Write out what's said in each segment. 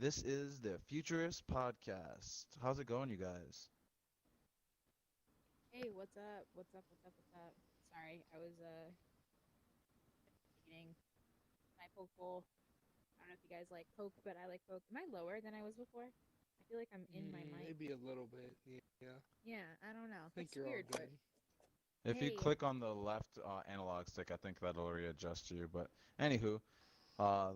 This is the Futurist Podcast. How's it going, you guys? Hey, what's up? What's up? What's up? What's up? Sorry, I was eating my poke bowl. I don't know if you guys like poke, but I like poke. Am I lower than I was before? I feel like I'm in my mic. Maybe a little bit. Yeah. Yeah, I don't know. I think It's you're all weird, but good. If you hey, click on the left analog stick, I think that'll readjust you. But anywho,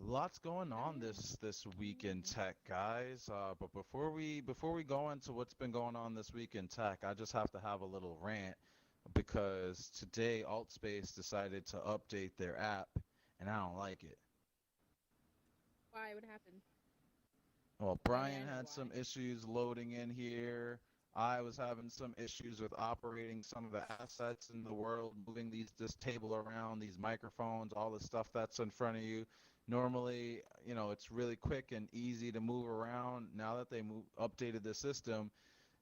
lots going oh on yeah. this week in Mm. tech, guys. But before we go into what's been going on this week in tech, I just have to have a little rant because today Altspace decided to update their app, and I don't like it. Why? What happened? Well, I mean, Brian I know had some why. issues loading in here. I was having some issues with operating some of the assets in the world, moving this table around, these microphones, all the stuff that's in front of you. Normally, it's really quick and easy to move around. Now that they updated the system,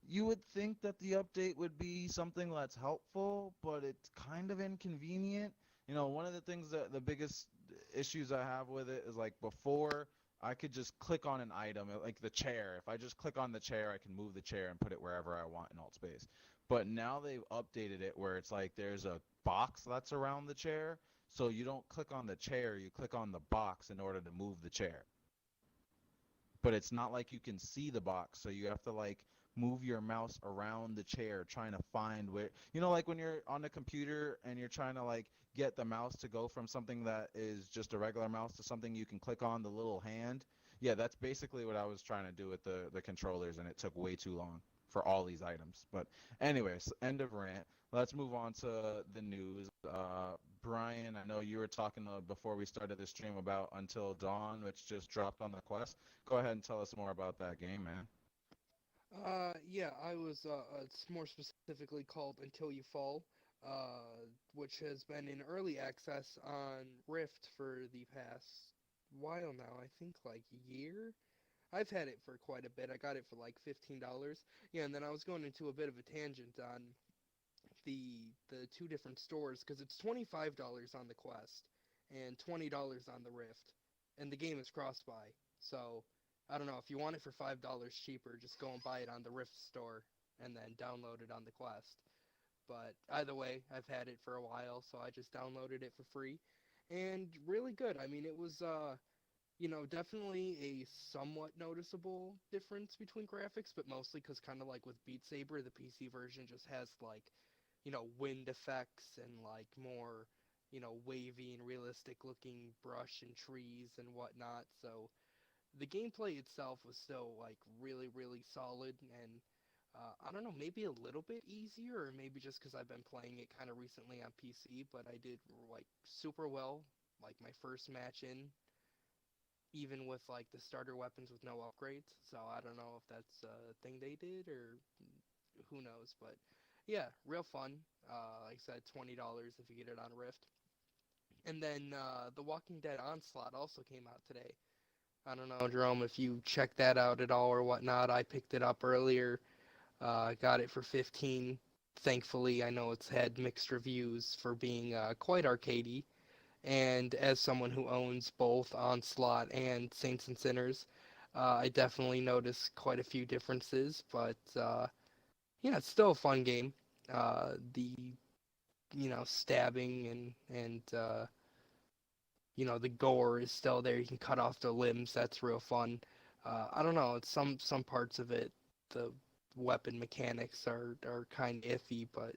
you would think that the update would be something that's helpful, but it's kind of inconvenient. One of the things that the biggest issues I have with it is like before I could just click on an item, like the chair. If I just click on the chair, I can move the chair and put it wherever I want in Altspace. But now they've updated it where it's like there's a box that's around the chair, so you don't click on the chair, you click on the box in order to move the chair, but it's not like you can see the box, so you have to like move your mouse around the chair trying to find where, like when you're on the computer and you're trying to like get the mouse to go from something that is just a regular mouse to something you can click on the little hand. Yeah, that's basically what I was trying to do with the controllers, and it took way too long for all these items. But anyways, end of rant. Let's move on to the news. Brian, I know you were talking before we started the stream about Until Dawn, which just dropped on the Quest. Go ahead and tell us more about that game, man. Yeah, I was, it's more specifically called Until You Fall, which has been in early access on Rift for the past while now. I think like year. I've had it for quite a bit. I got it for like $15. Yeah, and then I was going into a bit of a tangent on the two different stores because it's $25 on the Quest and $20 on the Rift, and the game is cross-buy. So I don't know if you want it for $5 cheaper, just go and buy it on the Rift store and then download it on the Quest. But either way, I've had it for a while, so I just downloaded it for free, and really good. I mean, it was definitely a somewhat noticeable difference between graphics, but mostly because kind of like with Beat Saber, the PC version just has like wind effects and like more, wavy and realistic looking brush and trees and whatnot. So the gameplay itself was still like really, really solid and I don't know, maybe a little bit easier, or maybe just because I've been playing it kind of recently on PC, but I did like super well, like my first match in, even with like the starter weapons with no upgrades. So I don't know if that's a thing they did or who knows, but yeah, real fun. Like I said, $20 if you get it on Rift. And then The Walking Dead Onslaught also came out today. I don't know, Jerome, if you checked that out at all or whatnot. I picked it up earlier. Got it for 15. Thankfully, I know it's had mixed reviews for being quite arcadey. And as someone who owns both Onslaught and Saints and Sinners, I definitely noticed quite a few differences. But yeah, it's still a fun game. The stabbing and the gore is still there. You can cut off the limbs. That's real fun. I don't know. It's some parts of it, the weapon mechanics are kind of iffy, but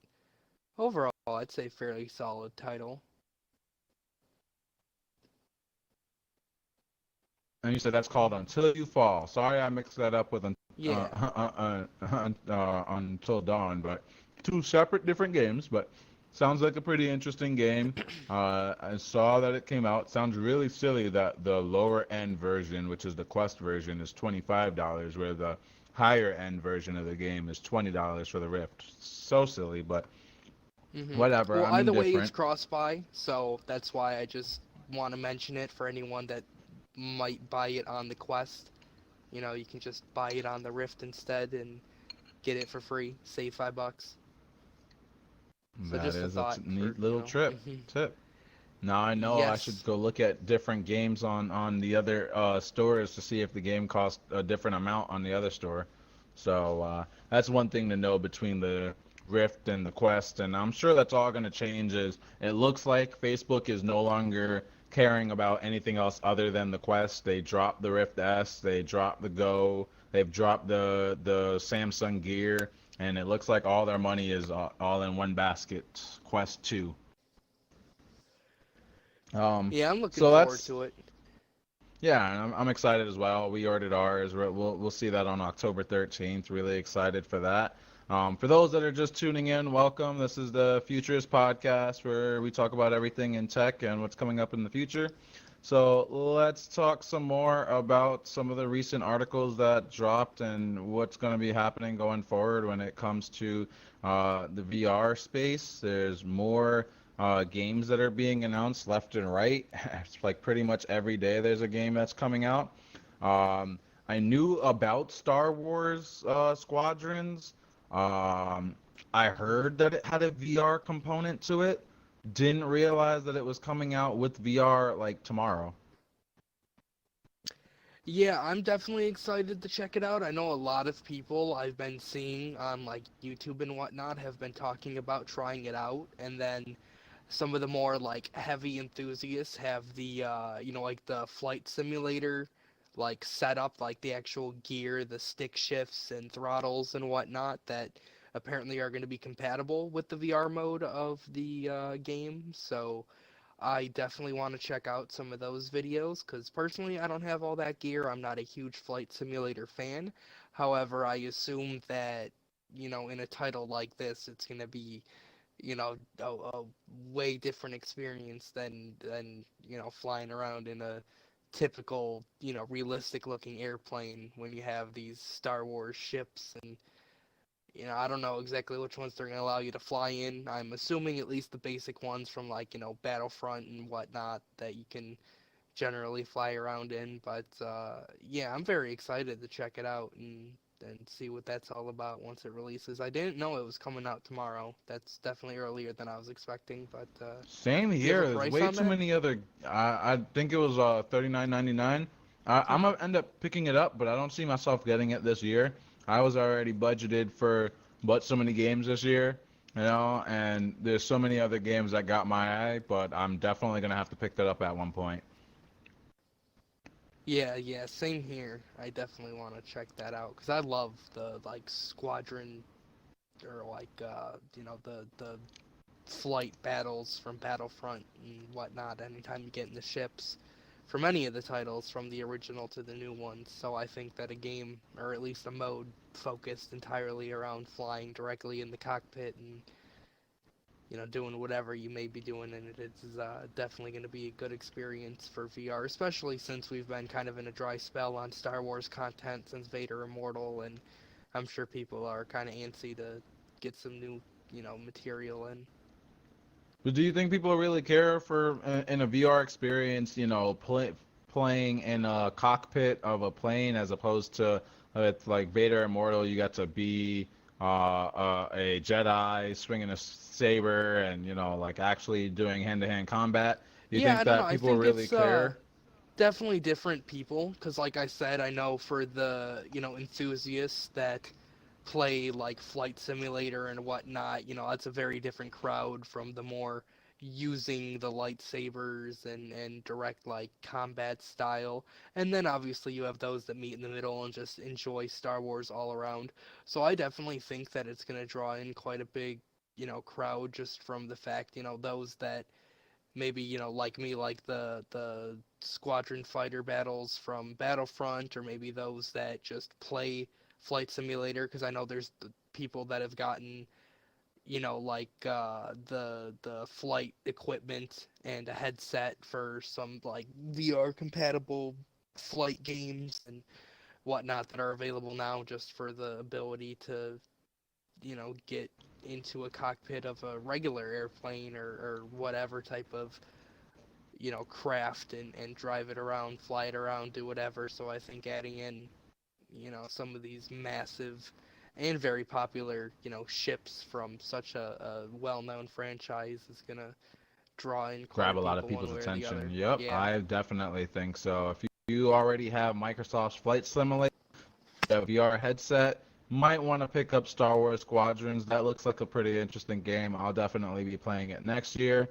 overall, I'd say fairly solid title. And you said that's called Until You Fall. Sorry, I mixed that up with Yeah. Until Dawn, but two separate different games. But sounds like a pretty interesting game. I saw that it came out. Sounds really silly that the lower end version, which is the Quest version, is $25, where the higher end version of the game is $20 for the Rift. So silly, but whatever. Well, I'm either way, it's indifferent. cross-buy, so that's why I just want to mention it for anyone that might buy it on the Quest. You can just buy it on the Rift instead and get it for free, save $5. So That just a is a thought for neat little trip Mhm. tip. Now I know I should Yes. go look at different games on the other stores to see if the game costs a different amount on the other store. So that's one thing to know between the Rift and the Quest, and I'm sure that's all going to change. Is it looks like Facebook is no longer caring about anything else other than the Quest. They dropped the Rift S, they dropped the Go, they've dropped the Samsung Gear, and it looks like all their money is all in one basket. Quest 2. Um, Yeah, I'm looking so forward that's to it. yeah, and I'm excited as well. We ordered ours. We'll see that on October 13th. Really excited for that. For those that are just tuning in, welcome. This is the Futurist Podcast where we talk about everything in tech and what's coming up in the future. So let's talk some more about some of the recent articles that dropped and what's going to be happening going forward when it comes to the VR space. There's more games that are being announced left and right. It's like pretty much every day there's a game that's coming out. Um, I knew about Star Wars Squadrons. Um, I heard that it had a VR component to it. Didn't realize that it was coming out with VR like tomorrow. Yeah, I'm definitely excited to check it out. I know a lot of people I've been seeing on like YouTube and whatnot have been talking about trying it out, and then some of the more like heavy enthusiasts have the like the flight simulator like setup, like the actual gear, the stick shifts and throttles and whatnot that apparently are going to be compatible with the VR mode of the game. So I definitely want to check out some of those videos because personally I don't have all that gear. I'm not a huge flight simulator fan. However, I assume that in a title like this, it's going to be a way different experience than flying around in a typical realistic looking airplane when you have these Star Wars ships. And I don't know exactly which ones they're going to allow you to fly in. I'm assuming at least the basic ones from like Battlefront and whatnot that you can generally fly around in. But yeah, I'm very excited to check it out and see what that's all about once it releases. I didn't know it was coming out tomorrow. That's definitely earlier than I was expecting. But Same do you have here. a There's price way on too that? many other. I think it was 39.99. I'm gonna end up picking it up, but I don't see myself getting it this year. I was already budgeted for but so many games this year, and there's so many other games that got my eye, but I'm definitely gonna have to pick that up at one point. Yeah, yeah, same here. I definitely want to check that out because I love the like squadron or like the flight battles from Battlefront and whatnot. Anytime you get in the ships, from any of the titles, from the original to the new ones. So I think that a game, or at least a mode, focused entirely around flying directly in the cockpit and doing whatever you may be doing in it is definitely going to be a good experience for VR, especially since we've been kind of in a dry spell on Star Wars content since Vader Immortal, and I'm sure people are kind of antsy to get some new, material in. But do you think people really care for in a VR experience, playing in a cockpit of a plane as opposed to it's like Vader Immortal, you got to be a Jedi swinging a saber and like actually doing hand-to-hand combat. Do you Yeah, think I don't know. that I people think really it's care? definitely different people because, like I said, I know for the enthusiasts that play like Flight Simulator and whatnot, that's a very different crowd from the more using the lightsabers and direct like combat style. And then obviously you have those that meet in the middle and just enjoy Star Wars all around. So I definitely think that it's going to draw in quite a big, crowd just from the fact, those that maybe like me like the squadron fighter battles from Battlefront, or maybe those that just play flight simulator, because I know there's the people that have gotten like the flight equipment and a headset for some like VR compatible flight games and whatnot that are available now just for the ability to get into a cockpit of a regular airplane or whatever type of craft and drive it around, fly it around, do whatever. So I think adding in some of these massive and very popular ships from such a well-known franchise is gonna draw in quite a Grab a lot of people one people's way or the attention. other. Yep, Yeah. I definitely think so. If you already have Microsoft's Flight Simulator, a VR headset, might want to pick up Star Wars Squadrons. That looks like a pretty interesting game. I'll definitely be playing it next year.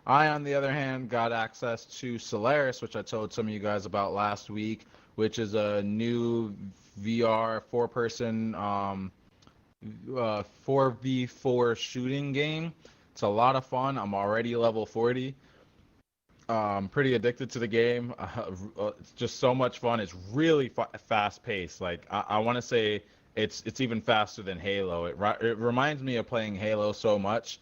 I, on the other hand, got access to Solaris, which I told some of you guys about last week, which is a new VR four-person 4v4 shooting game. It's a lot of fun. I'm already level 40. Pretty addicted to the game. It's just so much fun. It's really fast paced. Like I want to say it's even faster than Halo. It reminds me of playing Halo so much.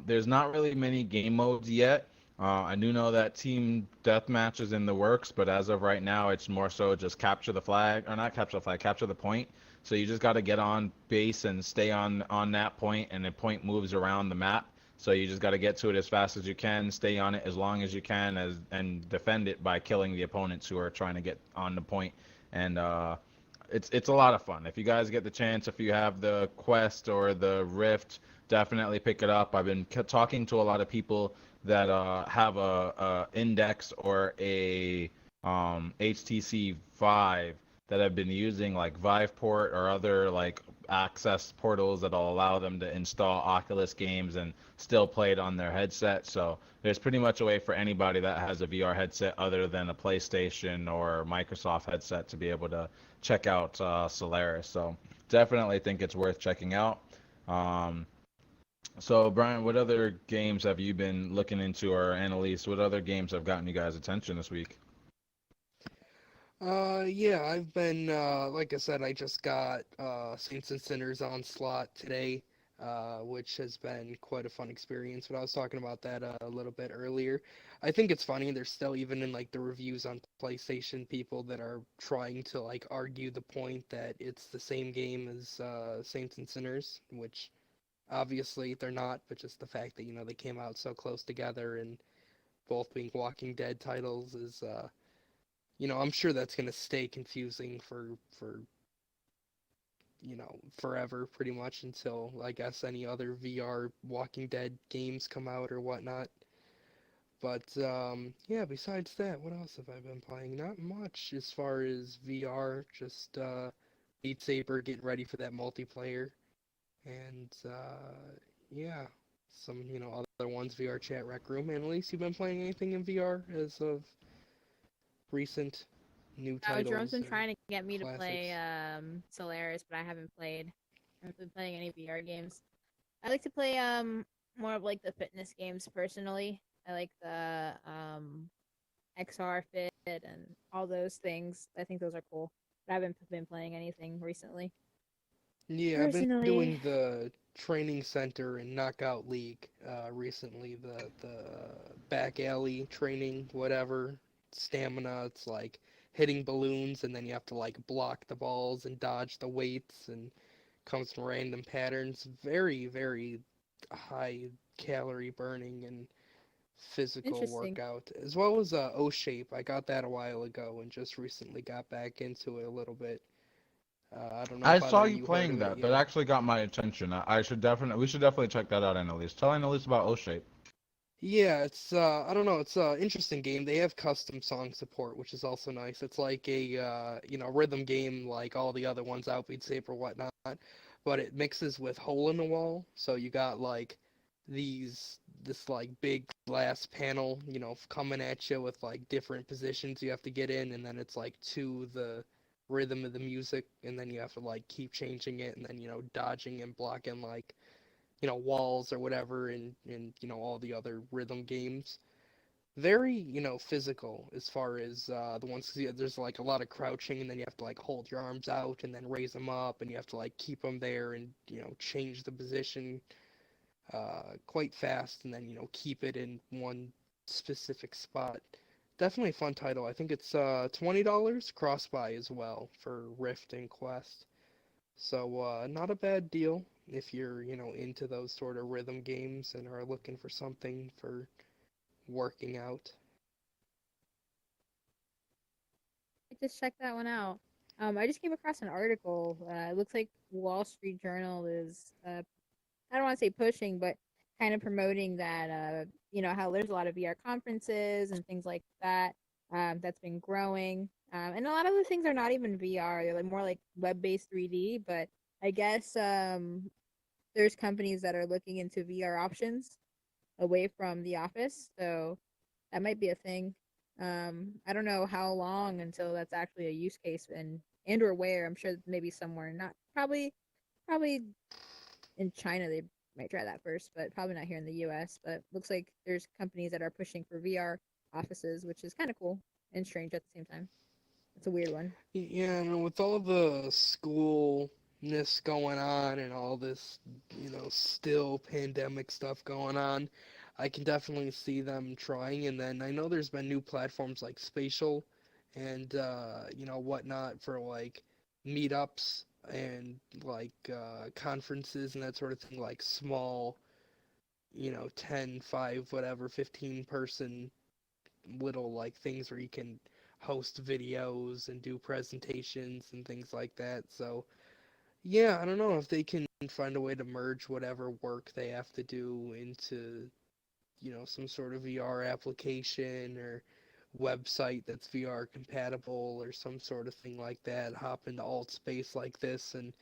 There's not really many game modes yet. I do know that team deathmatch is in the works, but as of right now, it's more so just capture the flag, or not capture the flag, capture the point. So you just got to get on base and stay on that point, and the point moves around the map. So you just got to get to it as fast as you can, stay on it as long as you can, and defend it by killing the opponents who are trying to get on the point. And it's a lot of fun. If you guys get the chance, if you have the Quest or the Rift, definitely pick it up. I've been talking to a lot of people that have a Index or a HTC Vive that have been using like Viveport or other like access portals that'll allow them to install Oculus games and still play it on their headset. So there's pretty much a way for anybody that has a VR headset other than a PlayStation or Microsoft headset to be able to check out Solaris. So definitely think it's worth checking out. Um, so Brian, what other games have you been looking into, or Annalise, what other games have gotten you guys' attention this week? Yeah, I've been, like I said, I just got Saints and Sinners Onslaught today, which has been quite a fun experience. But I was talking about that a little bit earlier. I think it's funny, there's still even in like the reviews on PlayStation people that are trying to like argue the point that it's the same game as Saints and Sinners, which obviously they're not, but just the fact that, they came out so close together and both being Walking Dead titles is I'm sure that's going to stay confusing for forever pretty much until I guess any other VR Walking Dead games come out or whatnot. But yeah, besides that, what else have I been playing? Not much as far as VR, just Beat Saber, getting ready for that multiplayer, and yeah, some other ones, VR Chat Rec Room. And at least you've been playing anything in VR as of recent new Jerome's titles been or trying to get me to play classics? Solaris, but I haven't played. I haven't been playing any VR games. I like to play more of like the fitness games personally. I like the XR Fit and all those things. I think those are cool. But I haven't been playing anything recently. Yeah, I've been Personally, doing the training center and knockout league recently. The back alley training, whatever, stamina. It's like hitting balloons, and then you have to like block the balls and dodge the weights, and comes from random patterns. Very, very high calorie burning and physical interesting. workout, as well as O Shape. I got that a while ago and just recently got back into it a little bit. I don't know I if saw either of you you heard playing of it that. That yet. actually got my attention. We should definitely check that out, Annalise. Tell Annalise about O-Shape. Yeah, it's I don't know, it's a interesting game. They have custom song support, which is also nice. It's like a rhythm game like all the other ones, Outbeat Saber, whatnot, but it mixes with Hole in the Wall. So you got like this like big glass panel, coming at you with like different positions you have to get in, and then it's like to the rhythm of the music, and then you have to like keep changing it, and then dodging and blocking like walls or whatever, and all the other rhythm games. Very physical as far as the ones, 'cause there's like a lot of crouching, and then you have to like hold your arms out and then raise them up, and you have to like keep them there and change the position quite fast, and then keep it in one specific spot. Definitely a fun title. I think it's $20 cross buy as well for Rift and Quest. So not a bad deal if you're, into those sort of rhythm games and are looking for something for working out. I just check that one out. I just came across an article. It looks like Wall Street Journal is I don't want to say pushing, but kind of promoting that how there's a lot of VR conferences and things like that. That's been growing. And a lot of the things are not even VR. They're like more like web-based 3D. But I guess there's companies that are looking into VR options away from the office. So that might be a thing. I don't know how long until that's actually a use case and or where. I'm sure maybe somewhere, not probably in China they might try that first, but probably not here in the US. But looks like there's companies that are pushing for VR offices, which is kind of cool and strange at the same time. It's a weird one. Yeah, and with all the schoolness going on and all this, still pandemic stuff going on, I can definitely see them trying. And then I know there's been new platforms like Spatial and, whatnot for like meetups and like conferences and that sort of thing, like small, 10, 5, whatever, 15 person little like things where you can host videos and do presentations and things like that. So, yeah, I don't know if they can find a way to merge whatever work they have to do into, some sort of VR application or website that's VR compatible or some sort of thing like that. Hop into alt space like this and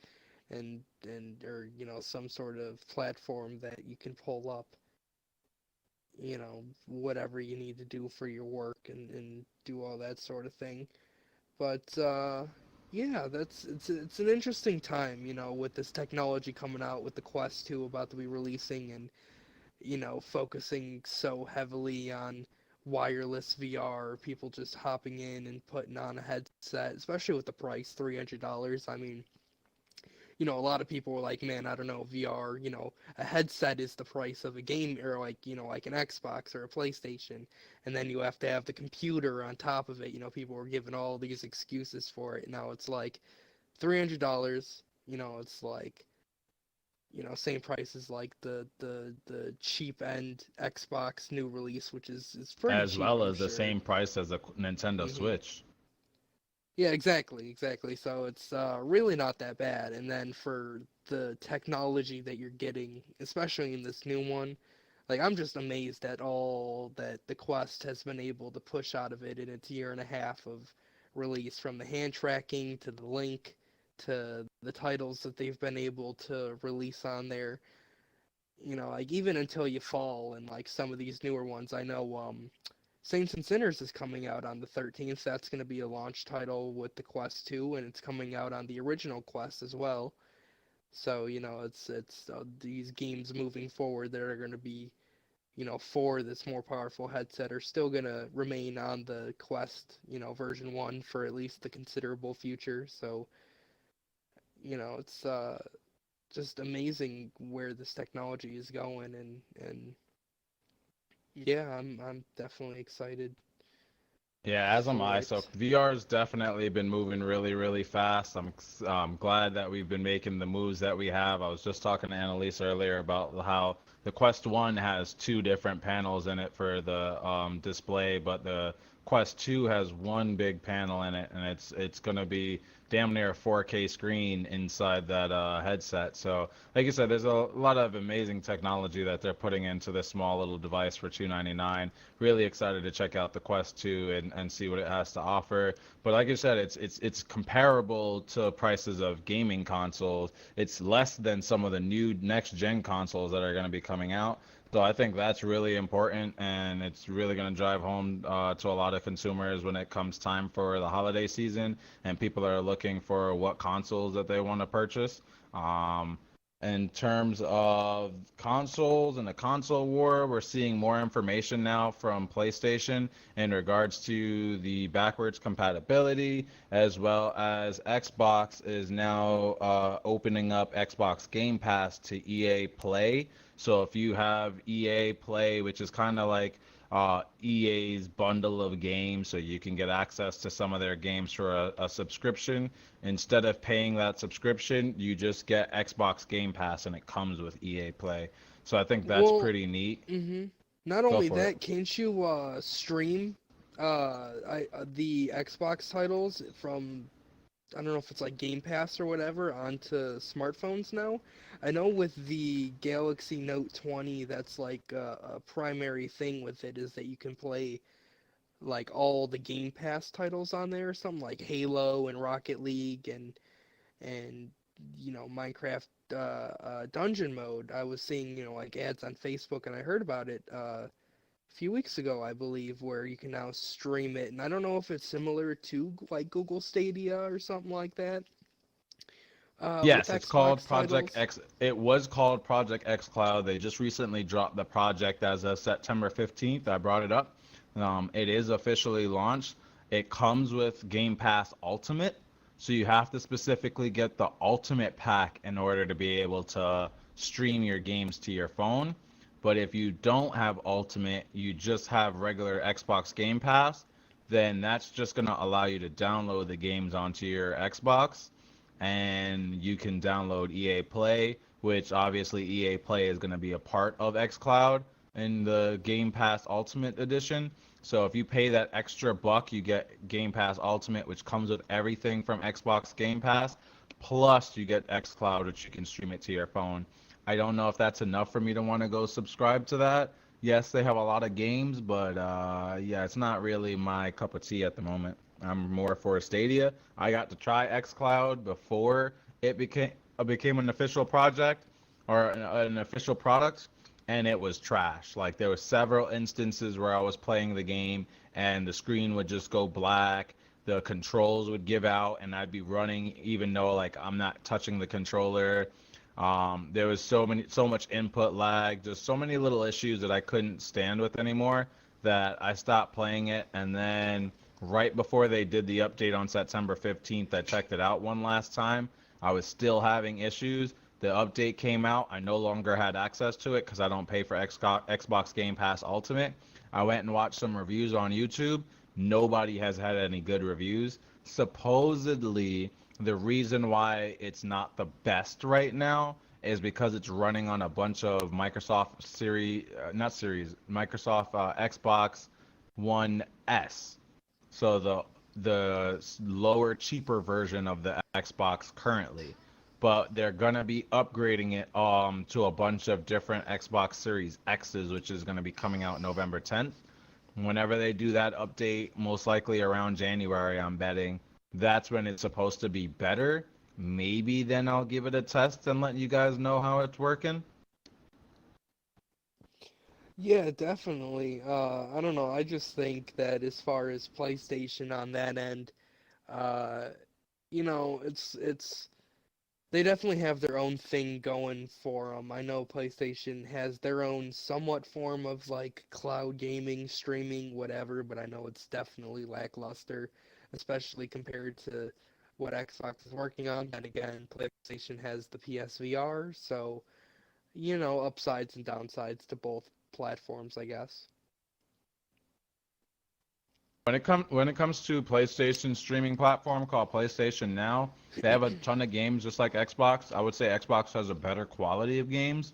or some sort of platform that you can pull up whatever you need to do for your work and do all that sort of thing. But yeah, it's an interesting time, with this technology coming out with the Quest 2 about to be releasing and focusing so heavily on wireless VR, people just hopping in and putting on a headset, especially with the price, $300. I mean, a lot of people were like, man, I don't know, VR, a headset is the price of a game, or like, like an Xbox or a PlayStation, and then you have to have the computer on top of it. People were giving all these excuses for it. Now it's like $300, it's like, same price as like the cheap end Xbox new release, which is pretty As cheap, well I'm as the sure. same price as a Nintendo hmm Switch. Yeah, exactly. So it's really not that bad. And then for the technology that you're getting, especially in this new one, like I'm just amazed at all that the Quest has been able to push out of it in its year and a half of release, from the hand tracking to the link to the titles that they've been able to release on there. Like even Until You Fall and like some of these newer ones. I know Saints and Sinners is coming out on the 13th. That's going to be a launch title with the Quest 2, and it's coming out on the original Quest as well. So, it's these games moving forward that are going to be, for this more powerful headset are still going to remain on the Quest, version 1 for at least the considerable future. So, it's just amazing where this technology is going, and yeah, I'm definitely excited Yeah, as am for I. So it. VR's definitely been moving really, really fast. I'm glad that we've been making the moves that we have. I was just talking to Annalise earlier about how the Quest 1 has two different panels in it for the display, but the Quest 2 has one big panel in it, and it's gonna be damn near a 4K screen inside that headset. So, like you said, there's a lot of amazing technology that they're putting into this small little device for 299. Really excited to check out the Quest 2 and see what it has to offer. But like I said, it's comparable to prices of gaming consoles. It's less than some of the new next gen consoles that are going to be coming out. So I think that's really important, and it's really going to drive home to a lot of consumers when it comes time for the holiday season, and people are looking for what consoles that they want to purchase. Um, in terms of consoles and the console war, we're seeing more information now from PlayStation in regards to the backwards compatibility, as well as Xbox is now opening up Xbox Game Pass to EA Play. So if you have EA Play, which is kind of like EA's bundle of games, so you can get access to some of their games for a subscription. Instead of paying that subscription, you just get Xbox Game Pass and it comes with EA Play. So I think that's Well, pretty neat. hmm not Go only for it. that, can't you stream the Xbox titles from I don't know if it's like Game Pass or whatever onto smartphones now. I know with the Galaxy Note 20, that's like a primary thing with it is that you can play like all the Game Pass titles on there, something like Halo and Rocket League and Minecraft dungeon mode. I was seeing like ads on Facebook, and I heard about it a few weeks ago, I believe, where you can now stream it. And I don't know if it's similar to like Google Stadia or something like that with Yes, it's called Xbox Project titles. X. It was called Project X Cloud. They just recently dropped the project as of September 15th. I brought it up. It is officially launched. It comes with Game Pass Ultimate, so you have to specifically get the Ultimate pack in order to be able to stream your games to your phone. But if you don't have Ultimate, you just have regular Xbox Game Pass, then that's just going to allow you to download the games onto your Xbox, and you can download EA Play, which obviously EA Play is going to be a part of xCloud in the Game Pass Ultimate Edition. So if you pay that extra buck, you get Game Pass Ultimate, which comes with everything from Xbox Game Pass, plus you get xCloud, which you can stream it to your phone. I don't know if that's enough for me to want to go subscribe to that. Yes, they have a lot of games, but yeah, it's not really my cup of tea at the moment. I'm more for Stadia. I got to try xCloud before it became an official project or an official product, and it was trash. Like there were several instances where I was playing the game and the screen would just go black, the controls would give out, and I'd be running even though like I'm not touching the controller. There was so much input lag, just so many little issues that I couldn't stand with anymore that I stopped playing it. And then right before they did the update on September 15th, I checked it out one last time. I was still having issues. The update came out. I no longer had access to it because I don't pay for Xbox Game Pass Ultimate. I went and watched some reviews on YouTube. Nobody has had any good reviews. Supposedly, the reason why it's not the best right now is because it's running on a bunch of Microsoft Microsoft Xbox One S. So the lower, cheaper version of the Xbox currently, but they're gonna be upgrading it to a bunch of different Xbox Series X's, which is gonna be coming out November 10th. Whenever they do that update, most likely around January, I'm betting, that's when it's supposed to be better. Maybe then I'll give it a test and let you guys know how it's working. Yeah, definitely. I don't know. I just think that as far as PlayStation on that end, uh, it's they definitely have their own thing going for them. I know PlayStation has their own somewhat form of like cloud gaming, streaming, whatever, but I know it's definitely lackluster, especially compared to what Xbox is working on. And again, PlayStation has the PSVR, so upsides and downsides to both platforms, I guess. When it comes to PlayStation streaming platform called PlayStation Now, they have a ton of games just like Xbox. I would say Xbox has a better quality of games.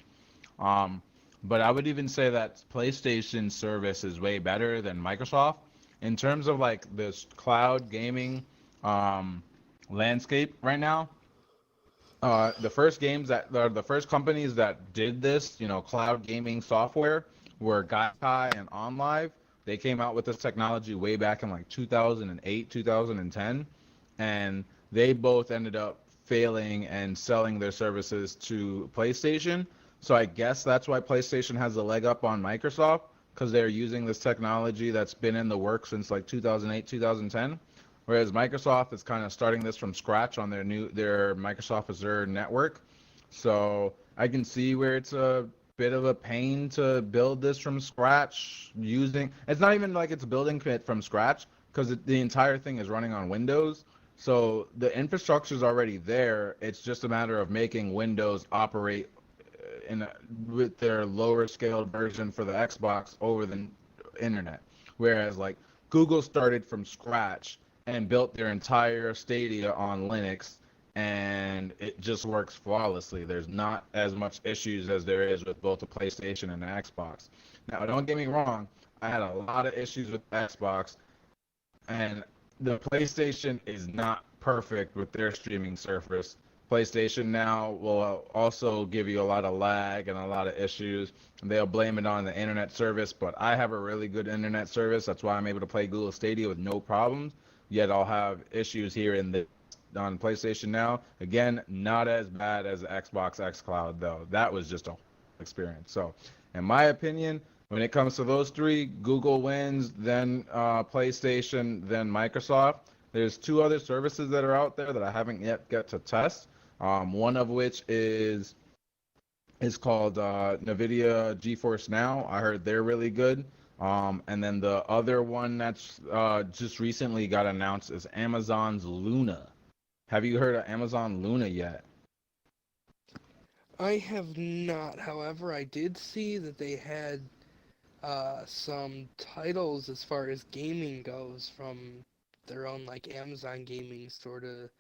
Um, but I would even say that PlayStation service is way better than Microsoft in terms of like this cloud gaming um, landscape right now. The first companies that did this, cloud gaming software were Gaikai and OnLive. They came out with this technology way back in like 2008, 2010, and they both ended up failing and selling their services to PlayStation. So I guess that's why PlayStation has a leg up on Microsoft because they're using this technology that's been in the works since like 2008, 2010. Whereas Microsoft is kind of starting this from scratch on their Microsoft Azure network. So I can see where it's a bit of a pain to build this from scratch using it's not even like it's building it from scratch because the entire thing is running on Windows. So the infrastructure is already there. It's just a matter of making Windows operate with their lower scaled version for the Xbox over the internet. Whereas like Google started from scratch and built their entire Stadia on Linux, and it just works flawlessly. There's not as much issues as there is with both the PlayStation and the Xbox. Now, don't get me wrong, I had a lot of issues with Xbox, and the PlayStation is not perfect with their streaming service. PlayStation Now will also give you a lot of lag and a lot of issues. They'll blame it on the internet service, but I have a really good internet service. That's why I'm able to play Google Stadia with no problems. Yet I'll have issues here in the on PlayStation Now. Again, not as bad as Xbox xCloud though. That was just a whole experience. So, in my opinion, when it comes to those three, Google wins, then PlayStation, then Microsoft. There's two other services that are out there that I haven't yet got to test. One of which is called NVIDIA GeForce Now. I heard they're really good. And then the other one that's just recently got announced is Amazon's Luna. Have you heard of Amazon Luna yet? I have not. However, I did see that they had some titles as far as gaming goes from their own like Amazon gaming store to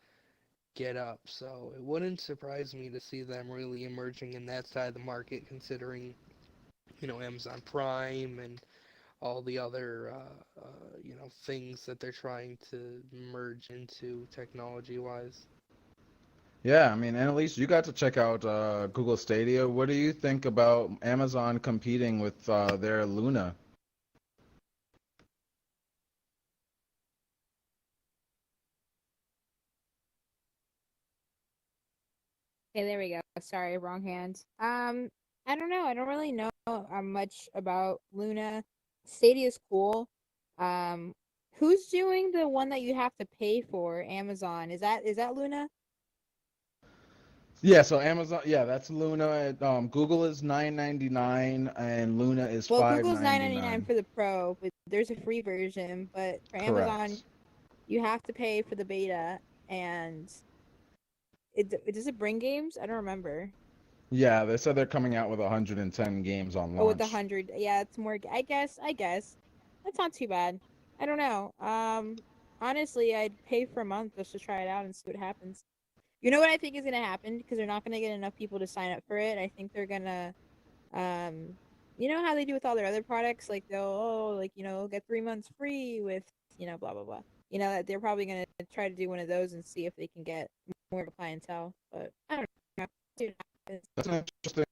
get up. So it wouldn't surprise me to see them really emerging in that side of the market, considering Amazon Prime and all the other things that they're trying to merge into technology-wise. Yeah, I mean, and at least you got to check out Google Stadia. What do you think about Amazon competing with their Luna? Okay, there we go. Sorry, wrong hand. I don't know. I don't really know much about Luna. Stadia's cool. Who's doing the one that you have to pay for? Amazon. Is that Luna? Yeah, so Amazon, yeah, that's Luna. Google is $9.99 and Luna is Well, Google's $9.99 $5.99. for the Pro, but there's a free version. But for Amazon, Correct. you have to pay for the beta, and it does it bring games? I don't remember. Yeah, they said they're coming out with 110 games on Oh, with the launch. 100, yeah, it's more. I guess that's not too bad. I don't know. Honestly, I'd pay for a month just to try it out and see what happens. You know what I think is gonna happen, because they're not gonna get enough people to sign up for it. I think they're gonna, you know how they do with all their other products, like they'll get 3 months free with blah blah blah. That they're probably gonna try to do one of those and see if they can get more of a clientele. But I don't know. See what happens. That's an interesting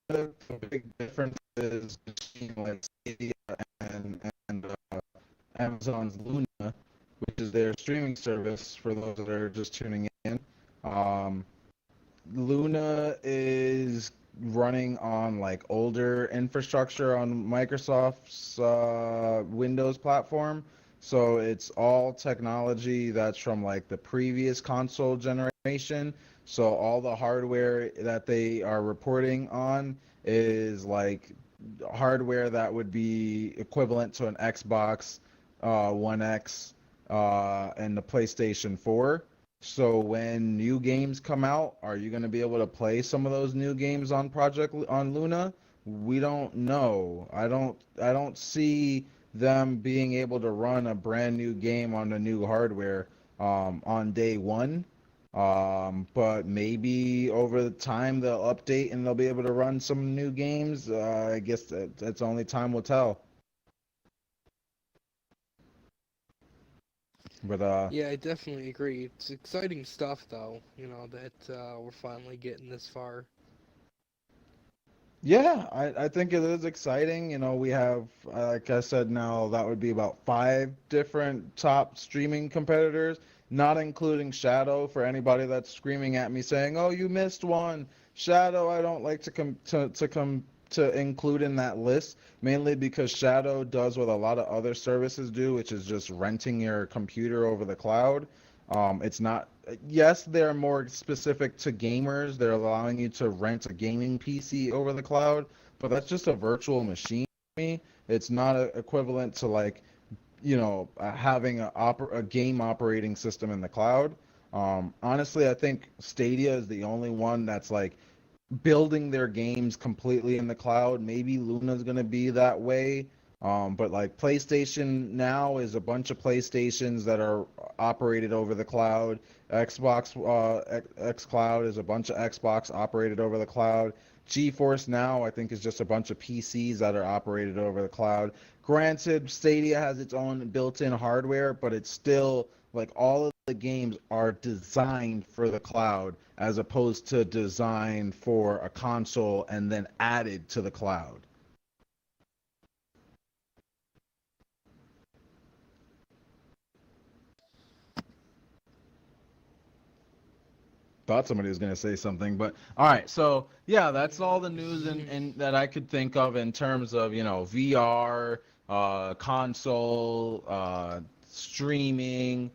point. The big difference is between like Stadia and Amazon's Luna, which is their streaming service for those that are just tuning in. Um, Luna is running on like older infrastructure on Microsoft's Windows platform. So it's all technology that's from like the previous console generation. So all the hardware that they are reporting on is like hardware that would be equivalent to an Xbox One X and the PlayStation 4. So when new games come out, are you going to be able to play some of those new games on Luna? We don't know. I don't see them being able to run a brand new game on the new hardware on day one. But maybe over the time they'll update and they'll be able to run some new games. I guess that's only time will tell. But Yeah, I definitely agree. It's exciting stuff, though, that we're finally getting this far. yeah, I think it is exciting. We have, like I said, now that would be about five different top streaming competitors, not including Shadow. For anybody that's screaming at me saying, "Oh, you missed one." Shadow, I don't like to include in that list, mainly because Shadow does what a lot of other services do, which is just renting your computer over the cloud. It's not, yes, they're more specific to gamers. They're allowing you to rent a gaming PC over the cloud, but that's just a virtual machine to me. It's not equivalent to like, having a game operating system in the cloud. Honestly, I think Stadia is the only one that's like building their games completely in the cloud. Maybe Luna's gonna be that way. But like PlayStation Now is a bunch of PlayStations that are operated over the cloud. Xbox X Cloud is a bunch of Xbox operated over the cloud. GeForce Now, I think, is just a bunch of PCs that are operated over the cloud. Granted, Stadia has its own built-in hardware, but it's still like all of the games are designed for the cloud as opposed to designed for a console and then added to the cloud. Thought somebody was going to say something, but all right. So yeah, that's all the news and that I could think of in terms of, VR, console, streaming.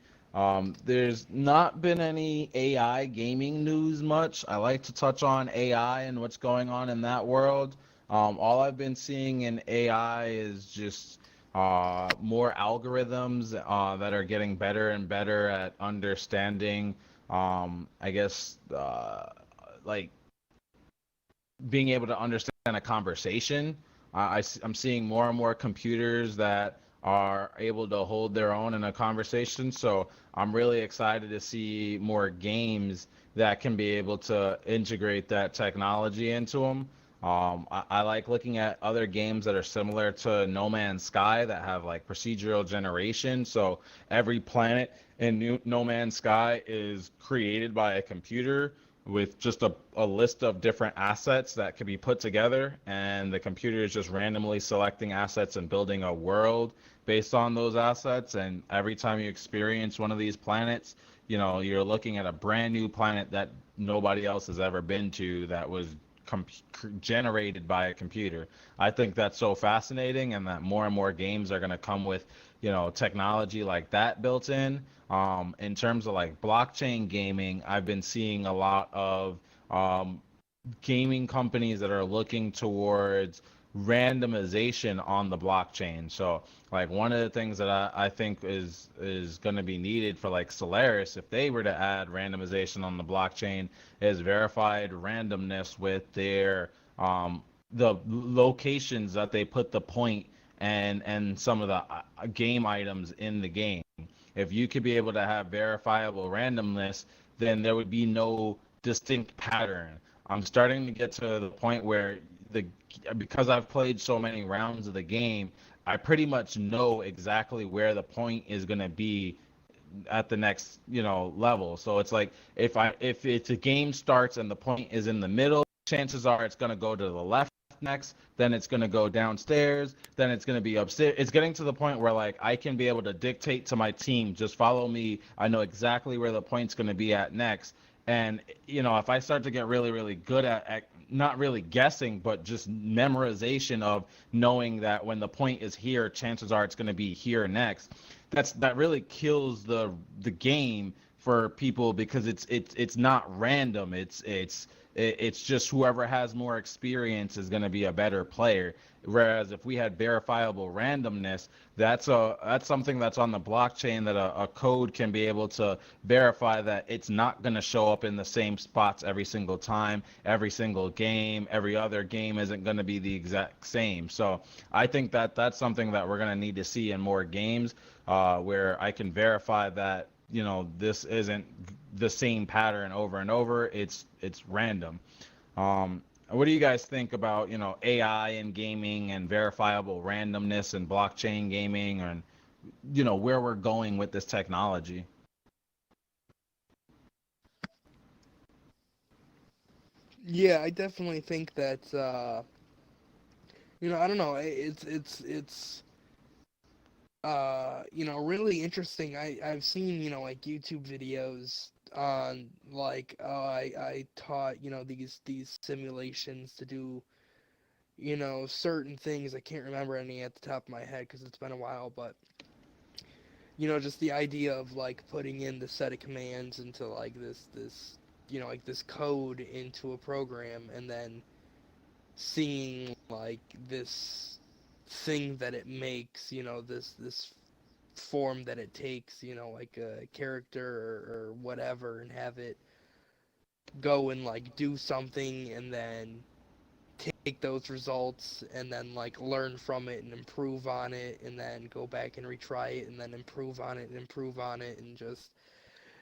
There's not been any AI gaming news much. I like to touch on AI and what's going on in that world. All I've been seeing in AI is just more algorithms that are getting better and better at understanding, I guess, like being able to understand a conversation. I'm seeing more and more computers that are able to hold their own in a conversation. So I'm really excited to see more games that can be able to integrate that technology into them. I like looking at other games that are similar to No Man's Sky that have like procedural generation. So every planet in No Man's Sky is created by a computer with just a list of different assets that could be put together, and the computer is just randomly selecting assets and building a world based on those assets. And every time you experience one of these planets, you're looking at a brand new planet that nobody else has ever been to, that was generated by a computer. I think that's so fascinating, and that more and more games are going to come with, technology like that built in. In terms of like blockchain gaming, I've been seeing a lot of gaming companies that are looking towards randomization on the blockchain. So like one of the things that I think is going to be needed for like Solaris, if they were to add randomization on the blockchain, is verified randomness with their the locations that they put the point and some of the game items in the game. If you could be able to have verifiable randomness, then there would be no distinct pattern. I'm starting to get to the point where the because I've played so many rounds of the game, I pretty much know exactly where the point is going to be at the next, level. So it's like if it's a game starts and the point is in the middle, chances are it's going to go to the left next, then it's going to go downstairs, then it's going to be upstairs. It's getting to the point where like I can be able to dictate to my team, just follow me. I know exactly where the point's going to be at next. And if I start to get really, really good at not really guessing, but just memorization of knowing that when the point is here, chances are it's going to be here next. That really kills the game for people, because it's not random. It's just whoever has more experience is going to be a better player. Whereas if we had verifiable randomness, that's something that's on the blockchain that a code can be able to verify that it's not going to show up in the same spots every single time, every single game. Every other game isn't going to be the exact same. So I think that that's something that we're going to need to see in more games, where I can verify that this isn't the same pattern over and over. It's random. What do you guys think about AI in gaming and verifiable randomness and blockchain gaming, and where we're going with this technology? Yeah, I definitely think that I don't know, really interesting. I've seen, like YouTube videos on like I taught, these simulations to do, certain things. I can't remember any at the top of my head because it's been a while, but just the idea of like putting in the set of commands into like this like this code into a program, and then seeing like this thing that it makes, this form that it takes, like a character or whatever, and have it go and like do something, and then take those results and then like learn from it and improve on it, and then go back and retry it and then improve on it and improve on it, and just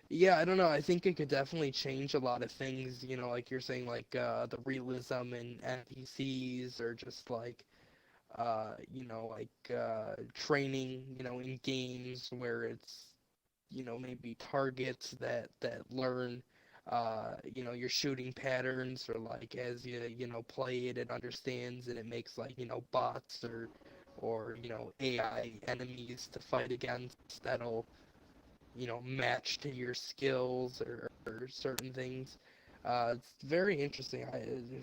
yeah, I don't know. I think it could definitely change a lot of things, like you're saying, like the realism in NPCs, or just like training, in games where it's maybe targets that learn, your shooting patterns, or like as you play it, it understands and it makes like, bots or AI enemies to fight against that'll, match to your skills or certain things. It's very interesting.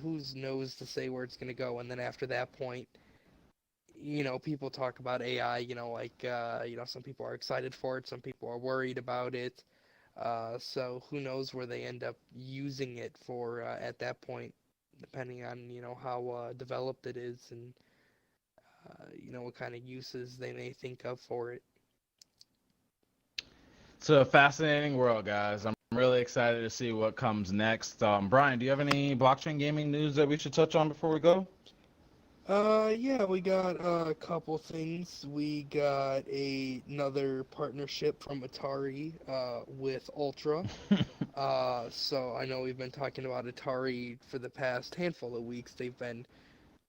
Who knows to say where it's going to go, and then after that point, people talk about AI, like, some people are excited for it, some people are worried about it. So who knows where they end up using it for at that point, depending on, how developed it is, and, what kind of uses they may think of for it. It's a fascinating world, guys. I'm really excited to see what comes next. Brian, do you have any blockchain gaming news that we should touch on before we go? Yeah, we got a couple things. We got another partnership from Atari with Ultra. So I know we've been talking about Atari for the past handful of weeks. They've been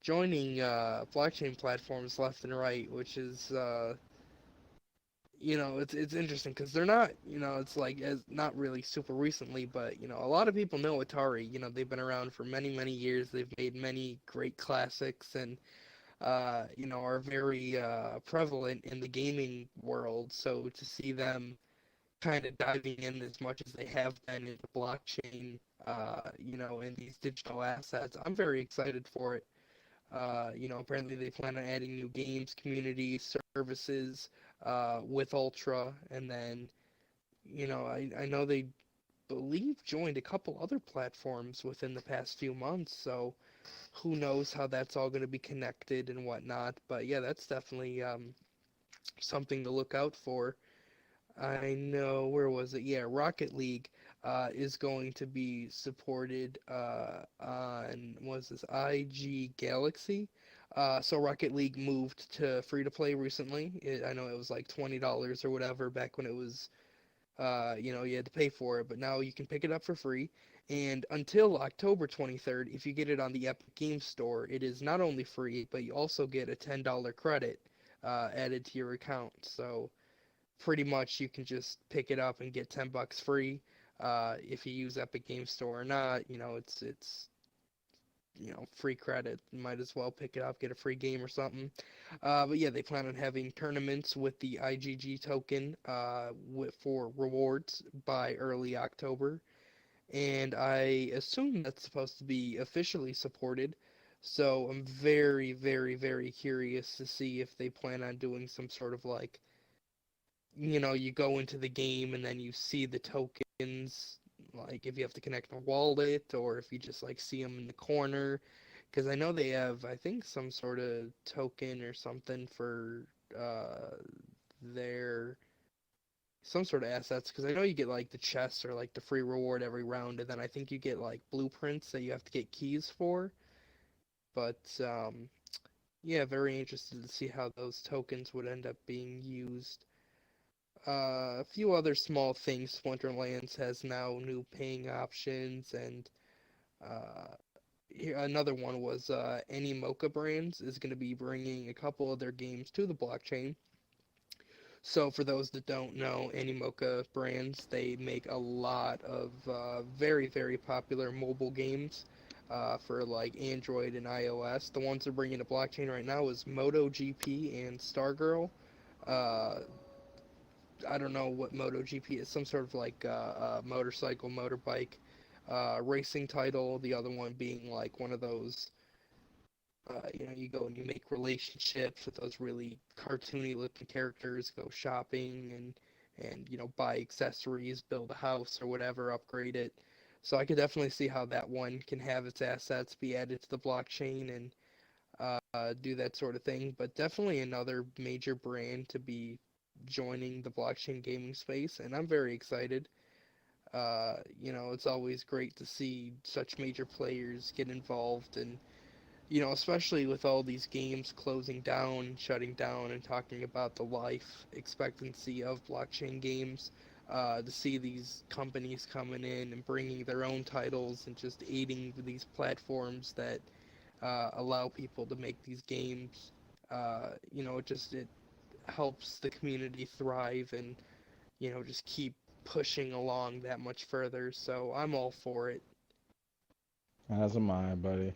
joining blockchain platforms left and right, which is it's interesting because they're not, it's like as not really super recently, but a lot of people know Atari. They've been around for many many years. They've made many great classics, and are very prevalent in the gaming world. So to see them kind of diving in as much as they have been into blockchain, and these digital assets, I'm very excited for it. Apparently they plan on adding new games, community services with Ultra, and then, I know they believe joined a couple other platforms within the past few months, so who knows how that's all going to be connected and whatnot. But yeah, that's definitely something to look out for. I know, where was it? Yeah, Rocket League is going to be supported on, was this IG Galaxy? So Rocket League moved to free to play recently. I know it was like $20 or whatever back when it was, you had to pay for it, but now you can pick it up for free. And until October 23rd, if you get it on the Epic Games Store, it is not only free, but you also get a $10 credit added to your account. So pretty much you can just pick it up and get $10 free. If you use Epic Games Store or not, it's free credit. You might as well pick it up, get a free game or something. But yeah, they plan on having tournaments with the IGG token for rewards by early October, and I assume that's supposed to be officially supported. So I'm very, very, very curious to see if they plan on doing some sort of like, you go into the game and then you see the tokens, like if you have to connect a wallet or if you just like see them in the corner. Because I know they have, I think, some sort of token or something for their some sort of assets. Because I know you get like the chests or like the free reward every round, and then I think you get like blueprints that you have to get keys for. But yeah, very interested to see how those tokens would end up being used. A few other small things. Splinterlands has now new paying options, and uh, another one was Animoca Brands is going to be bringing a couple of their games to the blockchain. So for those that don't know, Animoca Brands, they make a lot of very, very popular mobile games for like Android and iOS. The ones they're bringing to blockchain right now is MotoGP and Stargirl. Uh, I don't know what MotoGP is, some sort of like motorcycle, motorbike racing title. The other one being like one of those, you go and you make relationships with those really cartoony looking characters, go shopping and buy accessories, build a house or whatever, upgrade it. So I could definitely see how that one can have its assets be added to the blockchain and do that sort of thing. But definitely another major brand to be joining the blockchain gaming space, and I'm very excited. It's always great to see such major players get involved, and especially with all these games closing down, shutting down, and talking about the life expectancy of blockchain games. To see these companies coming in and bringing their own titles and just aiding these platforms that allow people to make these games. It helps the community thrive and just keep pushing along that much further. So I'm all for it. As am I, buddy.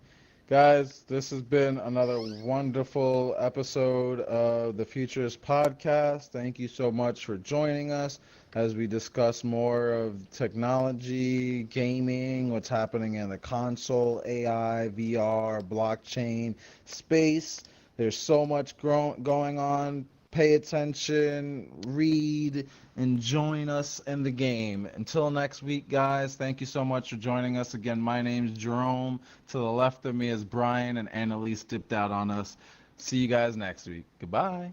Guys, this has been another wonderful episode of the Futurist Podcast. Thank you so much for joining us as we discuss more of technology, gaming, what's happening in the console, AI, VR, blockchain, space. There's so much going on. Pay attention, read, and join us in the game. Until next week, guys, thank you so much for joining us. Again, my name's Jerome. To the left of me is Brian, and Annalise dipped out on us. See you guys next week. Goodbye.